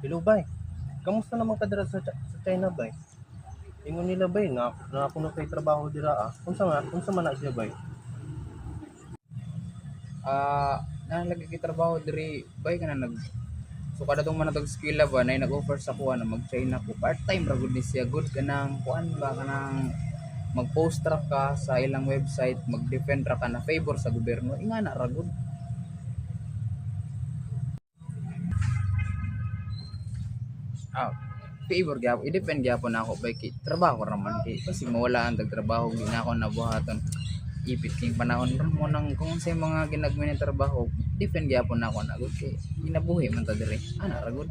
Hello bay, kamusta naman ka dira sa China bay? Ingon nila bay na ako na kay trabaho dira ah. Unsa man na siya bay? Nalagi kay trabaho diri bay kana nag so kada tong manatag skill ba na nag-offer sa kuha na mag-China ko part time ra gud ni siya good kanang kuan ba kanang mag-post ra ka sa ilang website mag-defend ra ka na favor sa gobyerno ingana ra gud. ah Favor gyapon i-defend gyapon ako bay kay trabaho ra man kay kasi mawala ang trabaho di na ako nabuhaton ipit king panahon ron mo nang kung sa mga ginagmay ng trabaho defend gyapon ako na gud kay ginabuhi man ta diri ana ra gud.